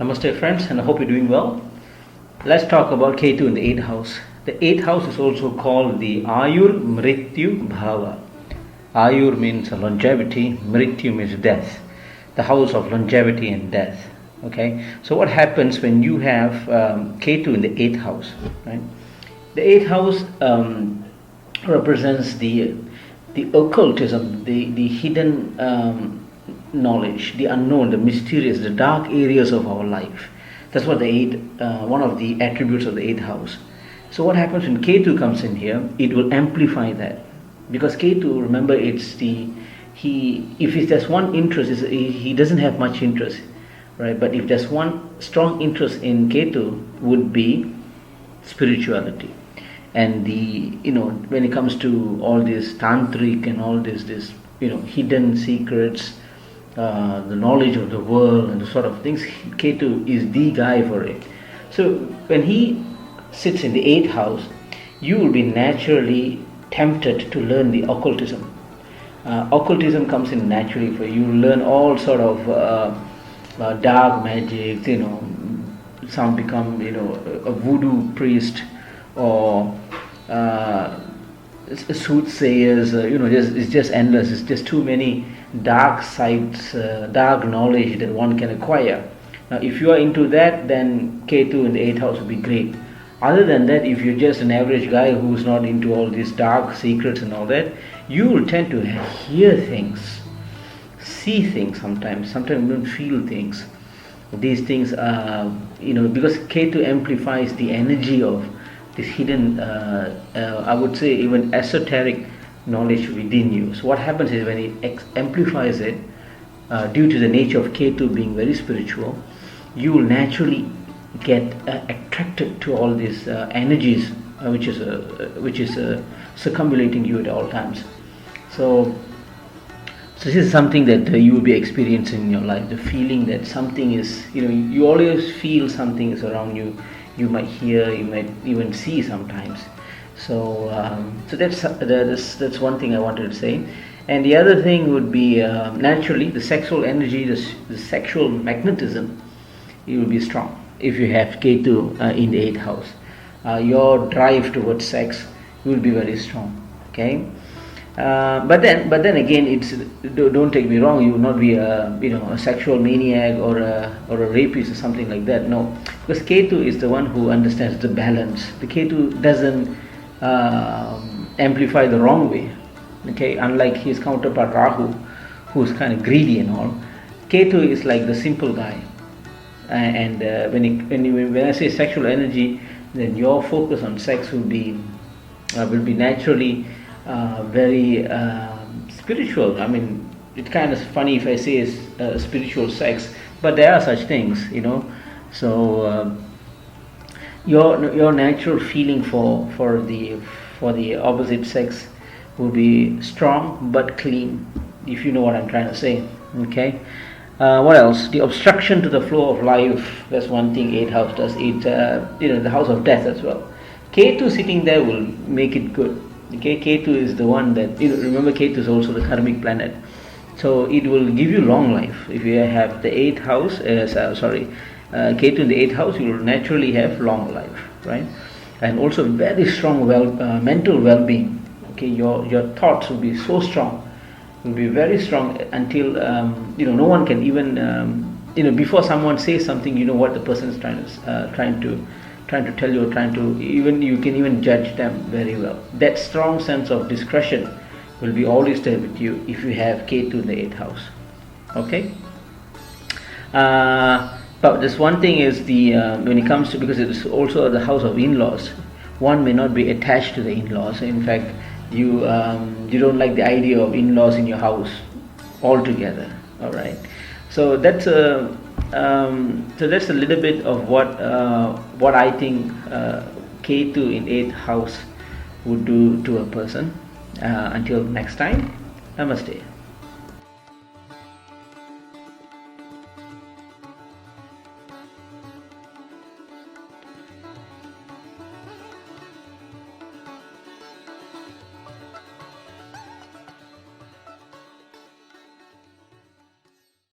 Namaste friends, and I hope you're doing well. Let's talk about Ketu in the 8th house. The 8th house is also called the Ayur Mrityu Bhava. Ayur means longevity, Mrityu means death. The house of longevity and death. Okay, so what happens when you have Ketu in the 8th house? Right? The 8th house represents the occultism, the hidden knowledge, the unknown, the mysterious, the dark areas of our life. That's what one of the attributes of the 8th house. So what happens when Ketu comes in here? It will amplify that, because Ketu, remember, if there's one interest, he doesn't have much interest, right? But if there's one strong interest in Ketu, would be spirituality. And when it comes to all this tantric and all this hidden secrets, the knowledge of the world and the sort of things, Ketu is the guy for it. So when he sits in the 8th house, you will be naturally tempted to learn the occultism. Occultism comes in naturally for you. You learn all sort of dark magic. Some become a voodoo priest, or soothsayers. It's just endless. It's just too many dark sides, dark knowledge that one can acquire. Now, if you are into that, then Ketu in the 8th house would be great. Other than that, if you're just an average guy who's not into all these dark secrets and all that, you will tend to hear things, see things sometimes you don't feel things. These things are, because Ketu amplifies the energy of this hidden, I would say even esoteric knowledge within you. So what happens is, when it amplifies it, due to the nature of Ketu being very spiritual, you will naturally get attracted to all these energies, which is circumambulating you at all times. So this is something that you will be experiencing in your life. The feeling that something is, you always feel something is around you. You might hear, you might even see sometimes. So that's one thing I wanted to say. And the other thing would be, naturally, the sexual energy, the sexual magnetism, it will be strong if you have Ketu in the 8th house. Your drive towards sex will be very strong. Okay. But then again, don't take me wrong. You will not be a sexual maniac or a rapist or something like that. No, because Ketu is the one who understands the balance. The Ketu doesn't amplify the wrong way. Okay, unlike his counterpart Rahu, who's kind of greedy and all. Ketu is like the simple guy. And when I say sexual energy, then your focus on sex will be naturally very spiritual. I mean, it's kind of funny if I say spiritual sex, but there are such things, So your natural feeling for the opposite sex will be strong but clean, if you know what I'm trying to say. Okay. What else? The obstruction to the flow of life. That's one thing 8th house does. It the house of death as well. Ketu sitting there will make it good. Okay, Ketu is the one that, remember, Ketu is also the karmic planet, so it will give you long life. If you have the 8th house, Ketu in the 8th house, you will naturally have long life, right? And also very strong mental well-being. Okay, your thoughts will be so strong, will be very strong until no one can even before someone says something, you know what the person is trying to tell you, you can even judge them very well. That strong sense of discretion will be always there with you if you have Ketu in the 8th house. Okay. But this one thing is when it comes to, because it is also the house of in-laws, one may not be attached to the in-laws. In fact, you don't like the idea of in-laws in your house altogether. All right. So that's a little bit of what I think Ketu in 8th house would do to a person. Until next time, Namaste.